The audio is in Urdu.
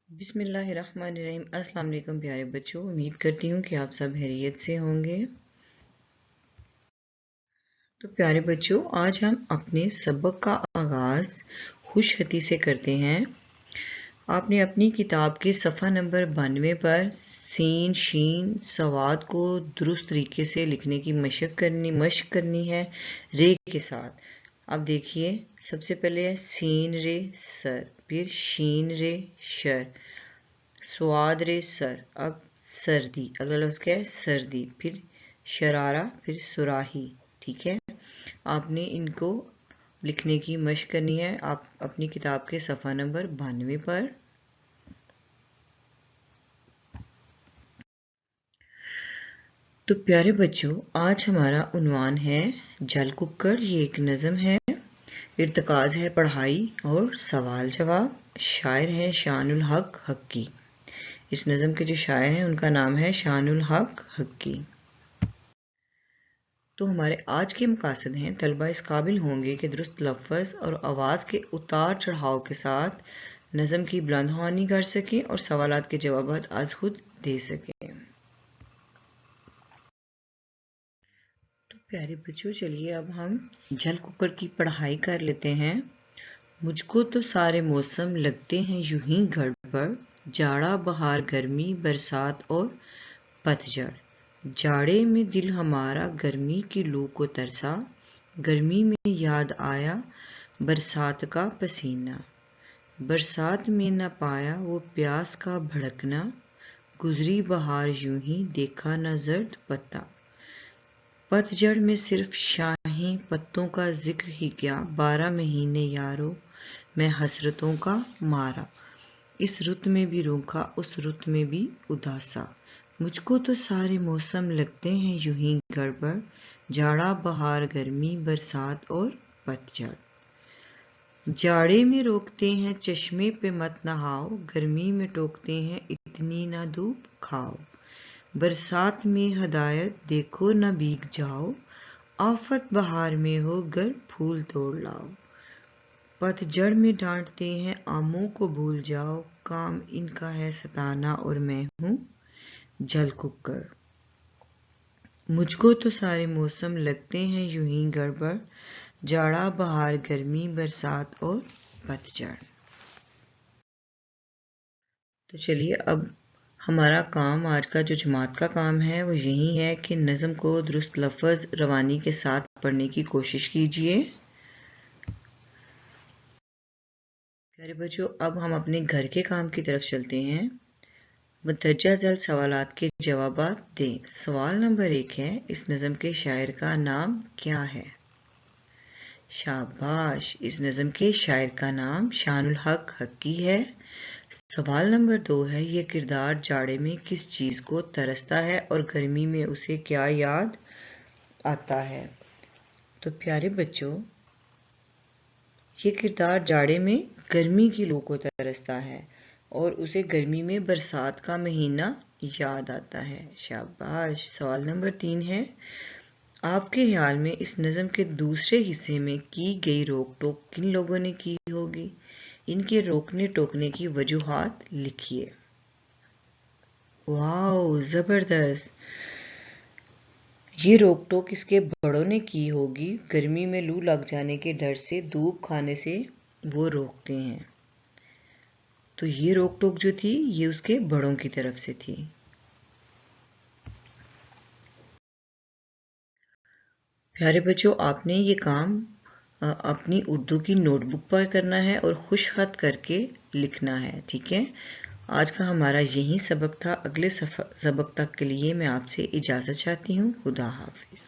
بسم اللہ الرحمن الرحیم۔ السلام علیکم پیارے بچوں، امید کرتی ہوں کہ آپ سب خیریت سے ہوں گے۔ تو پیارے بچوں، آج ہم اپنے سبق کا آغاز خوش خطی سے کرتے ہیں۔ آپ نے اپنی کتاب کے صفحہ نمبر 92 پر سین شین سواد کو درست طریقے سے لکھنے کی مشق کرنی ہے رے کے ساتھ۔ اب دیکھیے، سب سے پہلے ہے سین رے سر، پھر شین رے شر، سواد رے سر، اب سردی، اگلا لفظ کیا ہے سردی، پھر شرارہ، پھر سراہی۔ ٹھیک ہے، آپ نے ان کو لکھنے کی مشق کرنی ہے آپ اپنی کتاب کے صفحہ نمبر 92 پر۔ تو پیارے بچوں، آج ہمارا عنوان ہے جل ککڑ۔ یہ ایک نظم ہے، ارتکاز ہے پڑھائی اور سوال جواب۔ شاعر ہے شان الحق حقی۔ اس نظم کے جو شاعر ہیں ان کا نام ہے شان الحق حقی۔ تو ہمارے آج کے مقاصد ہیں، طلبہ اس قابل ہوں گے کہ درست لفظ اور آواز کے اتار چڑھاؤ کے ساتھ نظم کی بلند خوانی کر سکیں اور سوالات کے جوابات از خود دے سکیں۔ تو پیارے بچوں، چلیے اب ہم جل ککڑ کی پڑھائی کر لیتے ہیں۔ مجھ کو تو سارے موسم لگتے ہیں یوں ہی گڑبڑ، جاڑا بہار گرمی برسات اور پتجھڑ۔ جاڑے میں دل ہمارا گرمی کی لو کو ترسا، گرمی میں یاد آیا برسات کا پسینہ۔ برسات میں نہ پایا وہ پیاس کا بھڑکنا، گزری بہار یوں ہی دیکھا نہ زرد پتا۔ پتجھڑ میں صرف شاہیں پتوں کا ذکر ہی کیا، 12 مہینے یارو میں حسرتوں کا مارا۔ اس رت میں بھی روکھا اس رت میں بھی اداسا، مجھ کو تو سارے موسم لگتے ہیں یوں ہی گڑبڑ، جاڑا بہار گرمی برسات اور پتجھڑ۔ جاڑے میں روکتے ہیں چشمے پہ مت نہاؤ، گرمی میں ٹوکتے ہیں اتنی نہ دھوپ کھاؤ۔ برسات میں ہدایت دیکھو نہ بھیگ جاؤ، آفت بہار میں ہو گر پھول توڑ لاؤ۔ پتجھڑ میں ڈانٹتے ہیں آموں کو بھول جاؤ، کام ان کا ہے ستانا اور میں ہوں جل ککڑ۔ مجھ کو تو سارے موسم لگتے ہیں یوں ہی گڑبڑ، جاڑا بہار گرمی برسات اور پتجھڑ۔ تو چلیے اب ہمارا کام، آج کا جو جماعت کا کام ہے وہ یہی ہے کہ نظم کو درست لفظ روانی کے ساتھ پڑھنے کی کوشش کیجیے۔ پیارے بچوں، اب ہم اپنے گھر کے کام کی طرف چلتے ہیں۔ مندرجہ ذیل سوالات کے جوابات دیں۔ سوال نمبر 1 ہے، اس نظم کے شاعر کا نام کیا ہے؟ شاباش، اس نظم کے شاعر کا نام شان الحق حقی ہے۔ سوال نمبر 2 ہے، یہ کردار جاڑے میں کس چیز کو ترستا ہے اور گرمی میں اسے کیا یاد آتا ہے؟ تو پیارے بچوں، یہ کردار جاڑے میں گرمی کی لو کو ترستا ہے اور اسے گرمی میں برسات کا مہینہ یاد آتا ہے۔ شاباش۔ سوال نمبر 3 ہے، آپ کے خیال میں اس نظم کے دوسرے حصے میں کی گئی روک ٹوک کن لوگوں نے کی ہوگی؟ ان کے روکنے ٹوکنے کی وجوہات لکھیے۔ واو، زبردست! یہ روک ٹوک اس کے بڑوں نے کی ہوگی، گرمی میں لو لگ جانے کے ڈر سے دھوپ کھانے سے وہ روکتے ہیں۔ تو یہ روک ٹوک جو تھی یہ اس کے بڑوں کی طرف سے تھی۔ پیارے بچوں، آپ نے یہ کام اپنی اردو کی نوٹ بک پر کرنا ہے اور خوش خط کر کے لکھنا ہے۔ ٹھیک ہے، آج کا ہمارا یہی سبق تھا۔ اگلے سبق تک کے لیے میں آپ سے اجازت چاہتی ہوں۔ خدا حافظ۔